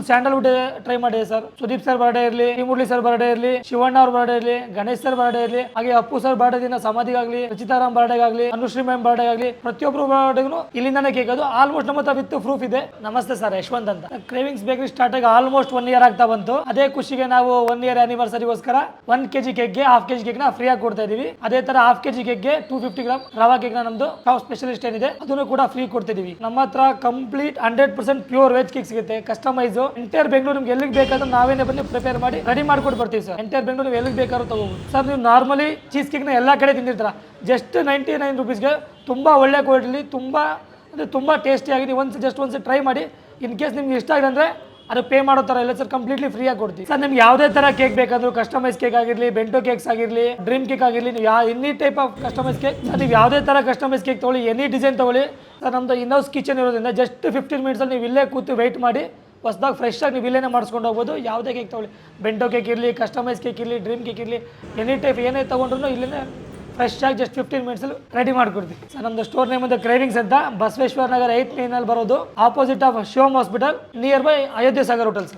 Sandalwood try ಮಾಡಿದೆ sir. Sudeep sir birthday ಇರಲಿ, Murali sir birthday ಇರಲಿ, ಶಿವಣ್ಣ ಅವ್ರ ಬರ್ಡೇ ಇರಲಿ, ಗಣೇಶ್ ಸರ್ ಬರ್ಡೇ ಇರಲಿ, ಹಾಗೆ ಅಪ್ಪು ಸರ್ ಬರ್ಡೇ ದಿನ ಸಮಾಧಿಗಾಗ್ಲಿ, ರಚಿತಾರಾಮ್ ಬರ್ಡೇ ಆಗಲಿ, ಅನುಶ್ರೀ ಮ್ಯಾಮ್ ಬರ್ಡೇ ಆಗಲಿ, ಪ್ರತಿಯೊಬ್ಬರು ಬರ್ಡೇಗೂ ಇಲ್ಲಿಂದಾನೆ ಕೇಕ್. ಅದು ಆಲ್ಮೋಸ್ಟ್ ನಮ್ಮ ಹತ್ರ ವಿತ್ ಪ್ರೂಫ್ ಇದೆ. ನಮಸ್ತೆ ಸರ್, ಯಶವಂತ್ ಅಂತ. ಕ್ರೇವಿಂಗ್ಸ್ ಬೇಕರಿ ಸ್ಟಾರ್ಟ್ ಆಗಿ ಆಲ್ಮೋಸ್ಟ್ 1 year ಆಗ್ತಾ ಬಂತು. ಅದೇ ಖುಷಿಗೆ ನಾವು 1 year ಆನಿವರ್ಸರಿಗೋಸ್ಕರ 1 kg ಕೇಕ್ಗೆ 1/2 kg ಕೇಕ್ ನ ಫ್ರೀ ಆಗಿ ಕೊಡ್ತಾ ಇದೀವಿ. ಅದೇ ತರ 1/2 kg ಕೇಕ್ಗೆ 250 ಗ್ರಾಮ್ ರವಾ ಕೇಕ್ ನ ನಮ್ದು ಟಾಪ್ ಸ್ಪೆಷಲಿಸ್ಟ್ ಏನಿದೆ ಅದನ್ನು ಕೂಡ ಫ್ರೀ ಕೊಡ್ತಿದೀವಿ. ನಮ್ಮ ಹತ್ರ ಕಂಪ್ಲೀಟ್ 100% ಪ್ಯೂರ್ ವೆಜ್ ಕೇಕ್ ಸಿಗುತ್ತೆ. ಕಸ್ಟಮೈಸ್ ಎಂಟೈರ್ ಬೆಂಗಳೂರು ನಿಮ್ಗೆ ಎಲ್ಲಿಗೆ ಬೇಕಾದ್ರೂ ನಾವೇನೇ ಬಂದು ಪ್ರಿಪೇರ್ ಮಾಡಿ ರೆಡಿ ಮಾಡ್ಕೊಟ್ಟು ಬರ್ತೀವಿ ಸರ್. ಎಂಟೈರ್ ಬೆಂಗಳೂರು ನೀವು ಎಲ್ಲಿಗೆ ಬೇಕಾದ್ರೂ ತಗೋಬಹುದು ಸರ್. ನೀವು ನಾರ್ಮಲಿ ಚೀಸ್ ಕೇಕ್ ನ ಎಲ್ಲಾ ಕಡೆ ತಿಂದಿರ್ತೀರ, ಜಸ್ಟ್ 99 ರುಪೀಸ್ಗೆ ತುಂಬಾ ಒಳ್ಳೆ ಕ್ವಾಲಿಟಿ, ತುಂಬಾ ಟೇಸ್ಟಿ ಆಗಿದೆ. ಒಂದ್ಸತಿ ಟ್ರೈ ಮಾಡಿ. ಇನ್ ಕೇಸ್ ನಿಮ್ಗೆ ಇಷ್ಟ ಆಗಿದೆ ಅಂದ್ರೆ ಅದು ಪೇ ಮಾಡೋ ತರ ಇಲ್ಲ ಸರ್, ಕಂಪ್ಲೀಟ್ಲಿ ಫ್ರೀ ಆಗಿ ಕೊಡ್ತೀವಿ ಸರ್. ನಿಮ್ಗೆ ಯಾವುದೇ ತರ ಕೇಕ್ ಬೇಕಾದ್ರೂ, ಕಸ್ಟಮೈಸ್ ಕೇಕ್ ಆಗಿರಲಿ, ಬೆಂಟೋ ಕೇಕ್ಸ್ ಆಗಿರಲಿ, ಡ್ರೀಮ್ ಕೇಕ್ ಆಗಿರಲಿ, ನೀವು any type of customise cake sir, ನೀವು ಯಾವುದೇ ತರ ಕಸ್ಟಮೈಸ್ ಕೇಕ್ ತಗೊಳ್ಳಿ, ಎನಿ ಡಿಸೈನ್ ತಗೊಳ್ಳಿ ಸರ್. ನಮ್ದು ಇನ್ಹೌಸ್ ಕಿಚನ್ ಇರೋದ್ರಿಂದ ಜಸ್ಟ್ 15 minutes ಅಲ್ಲಿ ನೀವು ಇಲ್ಲೇ ಕೂತು ವೆಯ್ಟ್ ಮಾಡಿ ಹೊಸದಾಗಿ ಫ್ರೆಶ್ ಆಗಿ ನೀವು ಇಲ್ಲೇನೆ ಮಾಡಿಸ್ಕೊಂಡು ಹೋಗ್ಬೋದು. ಯಾವುದೇ ಕೇಕ್ ತಗೊಳ್ಳಿ, ಬೆಂಟೋ ಕೇಕ್ ಇರಲಿ, ಕಸ್ಟಮೈಸ್ ಕೇಕ್ ಇರಲಿ, ಡ್ರೀಮ್ ಕೇಕ್ ಇರಲಿ, ಎನಿ ಟೈಪ್ ಏನೇ ತೊಗೊಂಡ್ರು ಇಲ್ಲೇ ಫ್ರೆಶ್ ಆಗಿ ಜಸ್ಟ್ 15 minutes ರೆಡಿ ಮಾಡ್ಕೊಡ್ತೀವಿ ಸರ್. ನಮ್ದು ಸ್ಟೋರ್ ನೇಮ್ ಅಂತ ಕ್ರೇವಿಂಗ್ಸ್ ಅಂತ, ಬಸವೇಶ್ವರ ನಗರ 8th Lane ಅಲ್ಲಿ ಬರೋದು, opposite of Shivam hospital, near by Ayodhya Sagar hotel sir.